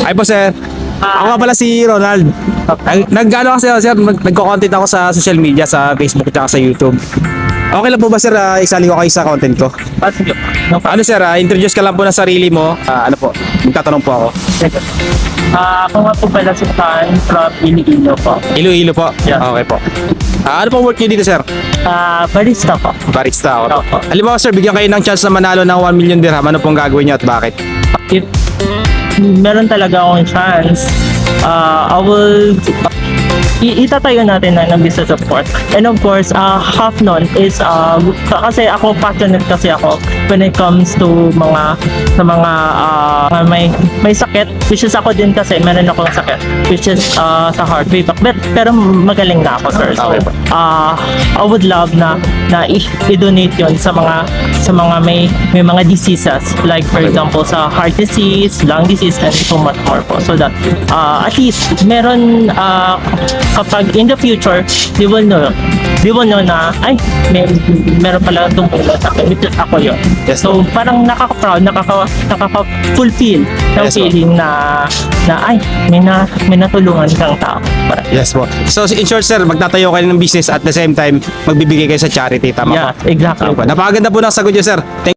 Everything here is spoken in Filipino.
Ay po, sir. Ako nga pala si Ronald. Nag-ano kasi, sir, nagko-content ako sa social media, sa Facebook at sa YouTube. Okay lang po ba, sir, isali ko kayo sa content ko? Sige. Ano, sir, introduce ka lang po ng sarili mo. Ano po, magtatanong po ako. Ako nga po pala si Tan from Iloilo po. Iloilo po? Yeah. Okay po. Ano pong work niyo dito, sir? Barista po. Barista ako. Opo. Halimbawa, sir, bigyan kayo ng chance na manalo ng 1 million dirham. Ano pong gagawin niyo at bakit? If meron talaga akong chance, I will itatayo natin ng business of course. And of course, half nun is kasi ako passionate kasi ako when it comes to may sakit, which is ako din kasi meron akong sakit which is sa heart way back. Pero magaling na ako, sir. So, I would love na i-donate yon sa mga may mga diseases like for example sa heart disease, lung disease, and so much more po. So that at least meron kapag in the future they will know na ay meron pala tumulong sa akin, which is ako yun. Yes, So parang nakaka-proud, nakaka-fulfill ng Yes, feeling na ay may natulungan kang tao. Yes po. So, in short, sir, magtatayo kayo ng business at the same time, magbibigay kayo sa charity. Tama Yeah, po? exactly. Napakaganda po ng sagot niyo, sir.